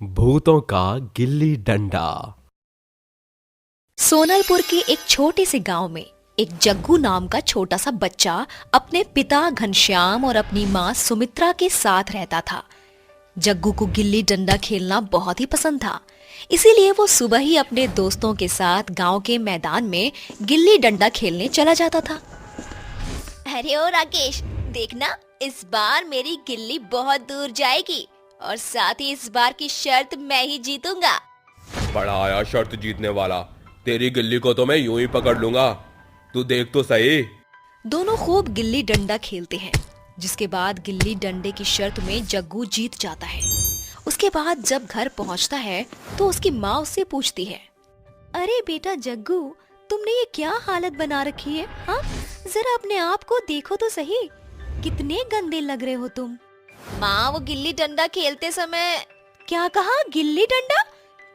भूतों का गिल्ली डंडा। सोनलपुर के एक छोटे से गांव में एक जग्गू नाम का छोटा सा बच्चा अपने पिता घनश्याम और अपनी माँ सुमित्रा के साथ रहता था। जग्गू को गिल्ली डंडा खेलना बहुत ही पसंद था, इसीलिए वो सुबह ही अपने दोस्तों के साथ गांव के मैदान में गिल्ली डंडा खेलने चला जाता था। अरे ओ राकेश, देखना इस बार मेरी गिल्ली बहुत दूर जाएगी और साथ ही इस बार की शर्त मैं ही जीतूंगा। बड़ा आया शर्त जीतने वाला, तेरी गिल्ली को तो मैं यूं ही पकड़ लूंगा, तू देख तो सही। दोनों खूब गिल्ली डंडा खेलते हैं, जिसके बाद गिल्ली डंडे की शर्त में जग्गू जीत जाता है। उसके बाद जब घर पहुंचता है तो उसकी माँ उससे पूछती है, अरे बेटा जग्गू, तुमने ये क्या हालत बना रखी है? हाँ, जरा अपने आप को देखो तो सही, कितने गंदे लग रहे हो तुम। माँ, वो गिल्ली डंडा खेलते समय। क्या कहा? गिल्ली डंडा?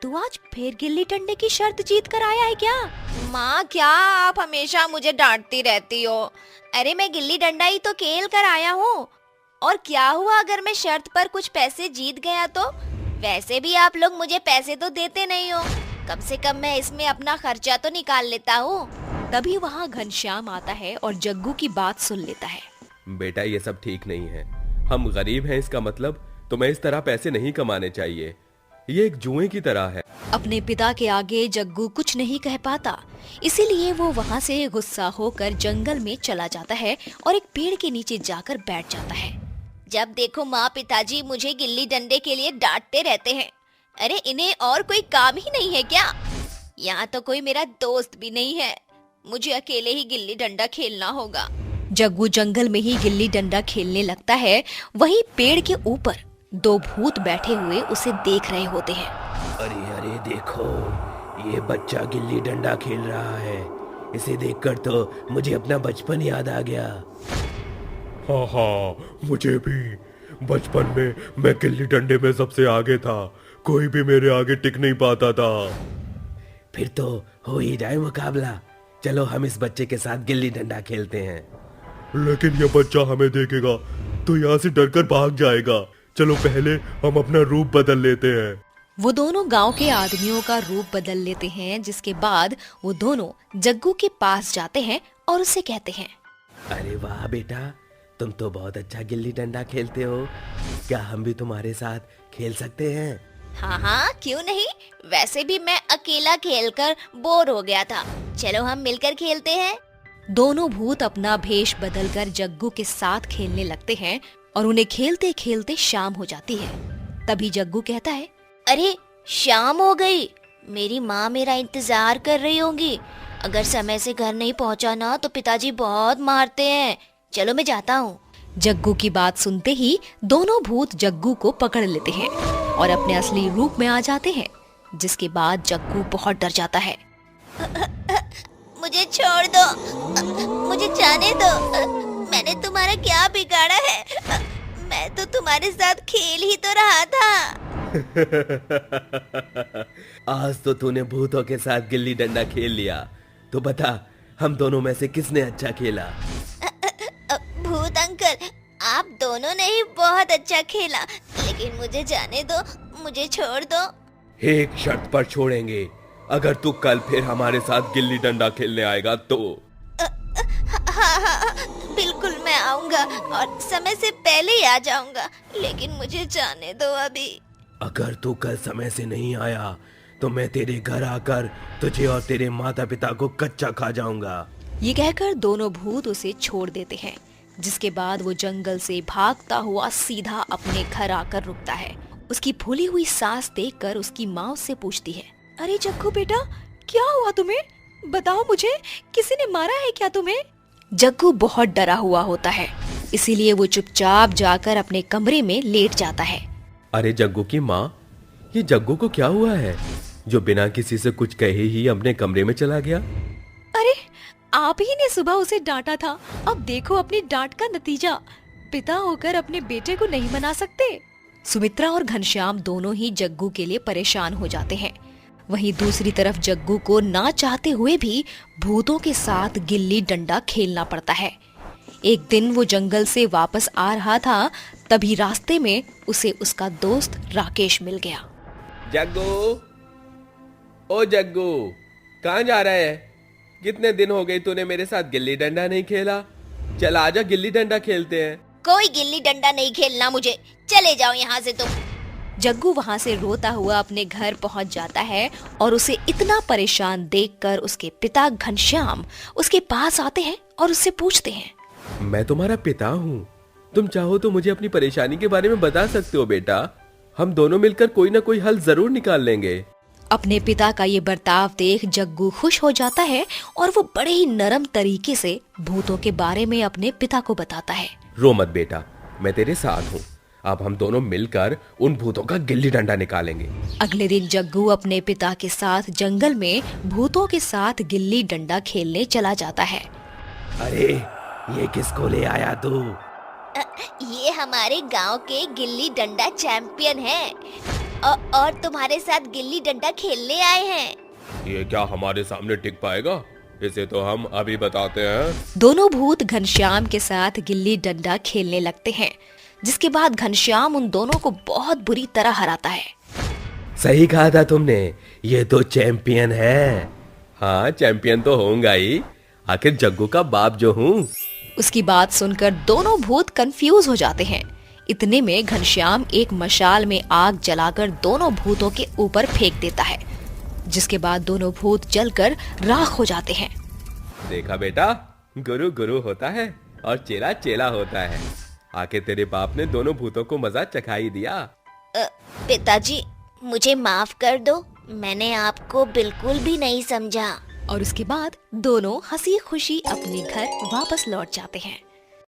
तू आज फिर गिल्ली डंडे की शर्त जीत कर आया है क्या? माँ, क्या आप हमेशा मुझे डांटती रहती हो। अरे मैं गिल्ली डंडा ही तो खेल कर आया हूँ। और क्या हुआ अगर मैं शर्त पर कुछ पैसे जीत गया तो? वैसे भी आप लोग मुझे पैसे तो देते नहीं हो, कम से कम मैं इसमें अपना खर्चा तो निकाल लेता हूँ। तभी वहाँ घनश्याम आता है और जग्गू की बात सुन लेता है। बेटा, ये सब ठीक नहीं है, हम गरीब हैं, इसका मतलब तुम्हें इस तरह पैसे नहीं कमाने चाहिए, ये एक जुए की तरह है। अपने पिता के आगे जग्गू कुछ नहीं कह पाता, इसीलिए वो वहाँ से गुस्सा होकर जंगल में चला जाता है और एक पेड़ के नीचे जाकर बैठ जाता है। जब देखो माँ पिताजी मुझे गिल्ली डंडे के लिए डांटते रहते हैं। अरे इन्हें और कोई काम ही नहीं है क्या? यहाँ तो कोई मेरा दोस्त भी नहीं है, मुझे अकेले ही गिल्ली डंडा खेलना होगा। जग्गू जंगल में ही गिल्ली डंडा खेलने लगता है। वहीं पेड़ के ऊपर दो भूत बैठे हुए उसे देख रहे होते हैं। अरे अरे देखो, ये बच्चा गिल्ली डंडा खेल रहा है, इसे देखकर तो मुझे अपना बचपन याद आ गया। हाँ हाँ, मुझे भी बचपन में मैं गिल्ली डंडे में सबसे आगे था, कोई भी मेरे आगे टिक नहीं पाता था। फिर तो हो ही जाए मुकाबला, चलो हम इस बच्चे के साथ गिल्ली डंडा खेलते हैं। लेकिन ये बच्चा हमें देखेगा तो यहाँ से डरकर भाग जाएगा, चलो पहले हम अपना रूप बदल लेते हैं। वो दोनों गांव के आदमियों का रूप बदल लेते हैं, जिसके बाद वो दोनों जग्गू के पास जाते हैं और उसे कहते हैं, अरे वाह बेटा, तुम तो बहुत अच्छा गिल्ली डंडा खेलते हो, क्या हम भी तुम्हारे साथ खेल सकते हैं? हाँ हाँ, क्यों नहीं, वैसे भी मैं अकेला खेलकर बोर हो गया था, चलो हम मिलकर खेलते हैं। दोनों भूत अपना भेष बदलकर जग्गू के साथ खेलने लगते हैं और उन्हें खेलते खेलते शाम हो जाती है। तभी जग्गू कहता है, अरे शाम हो गई, मेरी माँ मेरा इंतजार कर रही होंगी, अगर समय से घर नहीं पहुँचा ना तो पिताजी बहुत मारते हैं, चलो मैं जाता हूँ। जग्गू की बात सुनते ही दोनों भूत जग्गू को पकड़ लेते हैं और अपने असली रूप में आ जाते हैं, जिसके बाद जग्गू बहुत डर जाता है। मुझे छोड़ दो, मुझे जाने दो, मैंने तुम्हारा क्या बिगाड़ा है? मैं तो तुम्हारे साथ खेल ही तो रहा था। आज तो तूने भूतों के साथ गिल्ली डंडा खेल लिया, तो बता हम दोनों में से किसने अच्छा खेला? भूत अंकल, आप दोनों ने ही बहुत अच्छा खेला, लेकिन मुझे जाने दो, मुझे छोड़ दो। एक शर्त पर छोड़ेंगे, अगर तू कल फिर हमारे साथ गिल्ली डंडा खेलने आएगा तो। हाँ हाँ, बिल्कुल मैं आऊंगा और समय से पहले ही आ जाऊंगा, लेकिन मुझे जाने दो अभी। अगर तू कल समय से नहीं आया तो मैं तेरे घर आकर तुझे और तेरे माता पिता को कच्चा खा जाऊंगा। ये कहकर दोनों भूत उसे छोड़ देते हैं, जिसके बाद वो जंगल से भागता हुआ सीधा अपने घर आकर रुकता है। उसकी फूली हुई सांस देखकर उसकी माँ उससे पूछती है, अरे जग्गू बेटा, क्या हुआ तुम्हें? बताओ मुझे, किसी ने मारा है क्या तुम्हें? जग्गू बहुत डरा हुआ होता है, इसीलिए वो चुपचाप जाकर अपने कमरे में लेट जाता है। अरे जग्गू की माँ, ये जग्गू को क्या हुआ है जो बिना किसी से कुछ कहे ही अपने कमरे में चला गया? अरे आप ही ने सुबह उसे डांटा था, अब देखो अपनी डांट का नतीजा, पिता होकर अपने बेटे को नहीं मना सकते। सुमित्रा और घनश्याम दोनों ही जग्गू के लिए परेशान हो जाते हैं। वहीं दूसरी तरफ जग्गू को ना चाहते हुए भी भूतों के साथ गिल्ली डंडा खेलना पड़ता है। एक दिन वो जंगल से वापस आ रहा था, तभी रास्ते में उसे उसका दोस्त राकेश मिल गया। जग्गू, ओ जग्गू, कहाँ जा रहा है? कितने दिन हो गए तूने मेरे साथ गिल्ली डंडा नहीं खेला। चल आजा गिल्ली डंडा खेलते हैं। कोई गिल्ली डंडा नहीं खेलना मुझे, चले जाओ यहाँ से तुम। जग्गू वहाँ से रोता हुआ अपने घर पहुँच जाता है और उसे इतना परेशान देखकर उसके पिता घनश्याम उसके पास आते हैं और उससे पूछते हैं, मैं तुम्हारा पिता हूँ, तुम चाहो तो मुझे अपनी परेशानी के बारे में बता सकते हो बेटा। हम दोनों मिलकर कोई ना कोई हल जरूर निकाल लेंगे। अपने पिता का ये बर्ताव देख जग्गू खुश हो जाता है और वो बड़े ही नरम तरीके से भूतों के बारे में अपने पिता को बताता है। रो मत बेटा, मैं तेरे साथ हूँ। अब हम दोनों मिलकर उन भूतों का गिल्ली डंडा निकालेंगे। अगले दिन जग्गू अपने पिता के साथ जंगल में भूतों के साथ गिल्ली डंडा खेलने चला जाता है। अरे ये किसको ले आया तू? ये हमारे गांव के गिल्ली डंडा चैंपियन हैं और तुम्हारे साथ गिल्ली डंडा खेलने आए हैं। ये क्या हमारे सामने टिक पाएगा? इसे तो हम अभी बताते हैं। दोनों भूत घनश्याम के साथ गिल्ली डंडा खेलने लगते हैं, जिसके बाद घनश्याम उन दोनों को बहुत बुरी तरह हराता है। सही कहा था तुमने, ये तो चैंपियन है। हाँ चैंपियन तो होऊंगा ही, आखिर जग्गू का बाप जो हूँ। उसकी बात सुनकर दोनों भूत कंफ्यूज हो जाते हैं। इतने में घनश्याम एक मशाल में आग जलाकर दोनों भूतों के ऊपर फेंक देता है, जिसके बाद दोनों भूत जलकर राख हो जाते हैं। देखा बेटा, गुरु गुरु होता है और चेला चेला होता है। आखिर तेरे बाप ने दोनों भूतों को मजा चखा ही दिया। पिताजी मुझे माफ कर दो, मैंने आपको बिल्कुल भी नहीं समझा। और उसके बाद दोनों हंसी खुशी अपने घर वापस लौट जाते हैं।